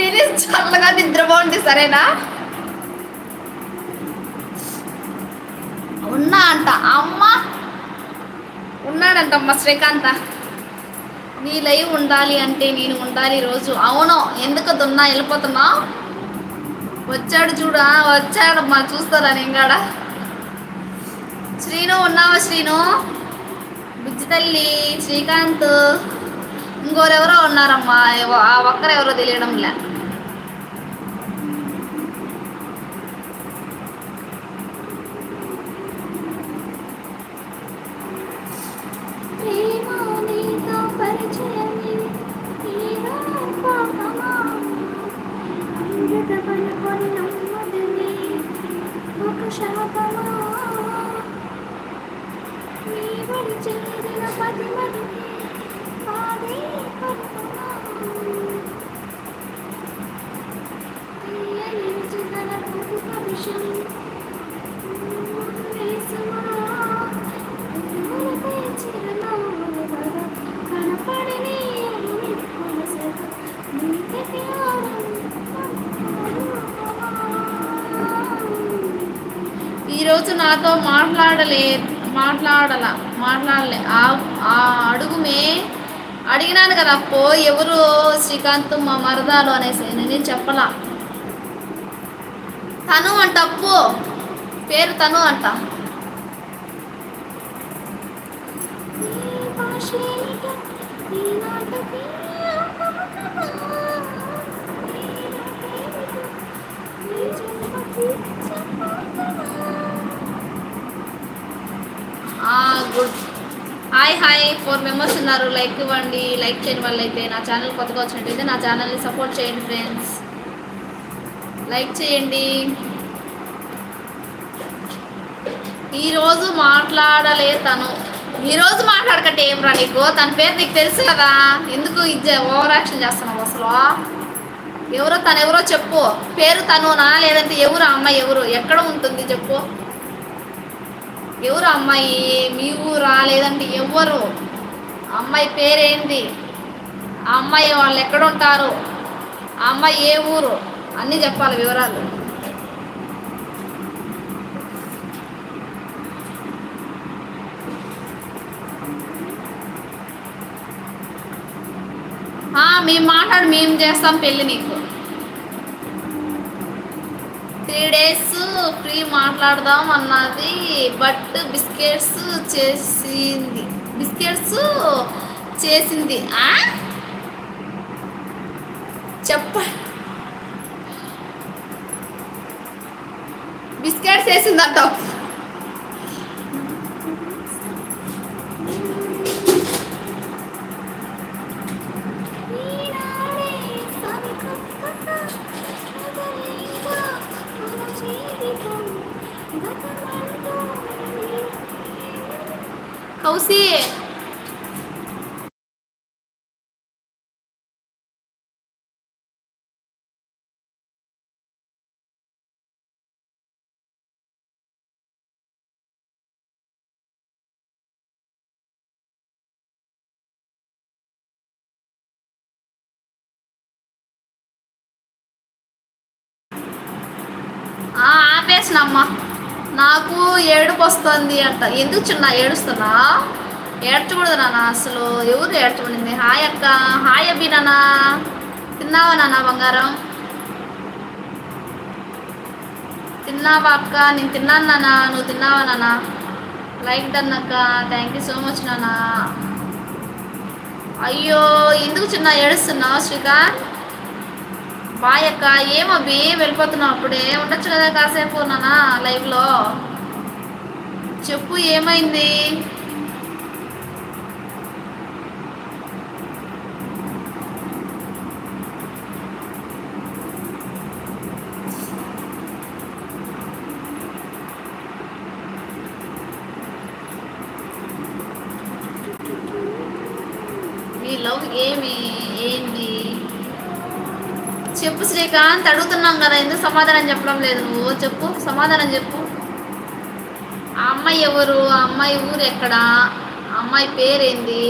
తిని చల్లగా నిద్రపోండి సరేనా. ఉన్నా అంట అమ్మ, ఉన్నాడంటమ్మ శ్రీకాంత. నీ లైవ్ ఉండాలి అంటే నేను ఉండాలి రోజు. అవును, ఎందుకు దున్నా వెళ్ళిపోతున్నా? వచ్చాడు చూడా, వచ్చాడమ్మా, చూస్తారా నేను. శ్రీను ఉన్నావా? శ్రీను, బుజ్జి తల్లి, శ్రీకాంత్, ఇంకోరెవరో ఉన్నారమ్మా, ఆ ఒక్కరెవరో తెలియడంలే. ఈరోజు నాతో మాట్లాడలే. ఆ అడుగుమే అడిగినాను కదా అప్పో, ఎవరు శ్రీకాంత్ మా మరదాలు అనేసి నేను చెప్పలా. తను అంట అప్పు, పేరు తను అంట. గుడ్. హాయ్ 4 మెంబర్స్ ఉన్నారు. లైక్ ఇవ్వండి. లైక్ చేయని వాళ్ళైతే నా ఛానల్ కొత్తగా వచ్చినట్టయితే నా ఛానల్ని సపోర్ట్ చేయండి ఫ్రెండ్స్. లైక్ చేయండి. ఈరోజు మాట్లాడలే తను. ఈరోజు మాట్లాడకంటే ఏం రా నీకు? తన పేరు నీకు తెలుసు కదా, ఎందుకు ఇది ఓవర్ యాక్షన్ చేస్తున్నావు అసలు? ఎవరో తను ఎవరో చెప్పు. పేరు తనునా లేదంటే ఎవరు అమ్మాయి? ఎవరు ఎక్కడ ఉంటుంది చెప్పు. ఎవరు అమ్మాయి? మీ ఊరా లేదంటే ఎవరు అమ్మాయి? పేరేంటి? ఆ అమ్మాయి వాళ్ళు ఎక్కడ ఉంటారు? ఆ అమ్మాయి ఏ ఊరు? అన్నీ చెప్పాలి వివరాలు. మేము మాట్లాడి మేము చేస్తాం పెళ్ళి నీకు. 3 days ఫ్రీ మాట్లాడదాం అన్నది, బట్ బిస్కెట్స్ చేసింది. చెప్ప బిస్కెట్స్ వేసిందంట. కౌసి ఆపేసినమ్మా, నాకు ఏడుపు వస్తుంది అంట. ఎందుకు చిన్న ఏడుస్తున్నా? ఏడ్చకూడదు నాన్న అసలు. ఎవరు ఏడ్చబడింది? హాయ్ అక్క. హాయ్ అబ్బి నాన్న. తిన్నావా నాన్న బంగారం? తిన్నావా అక్క? నేను తిన్నాను నాన్న. నువ్వు తిన్నావా నాన్న? లైక్ డన్ అక్క. థ్యాంక్ యూ సో మచ్ నాన్న. అయ్యో ఎందుకు చిన్న ఏడుస్తున్నావు శ్రీకాంత్? బాయ్ అక్క. ఏమబ్బి వెళ్ళిపోతున్నావు? అప్పుడే ఉండొచ్చు కదా కాసేపు నాన్న లైవ్లో. చెప్పు ఏమైంది? మీ లవ్ ఏంది చెప్పు శ్రీకాంత్. అడుగుతున్నాం కదా, ఎందుకు సమాధానం చెప్పడం లేదు నువ్వు? చెప్పు, సమాధానం చెప్పు. ఆ అమ్మాయి ఎవరు? ఆ అమ్మాయి ఊరు ఎక్కడ? ఆ అమ్మాయి పేరేంది?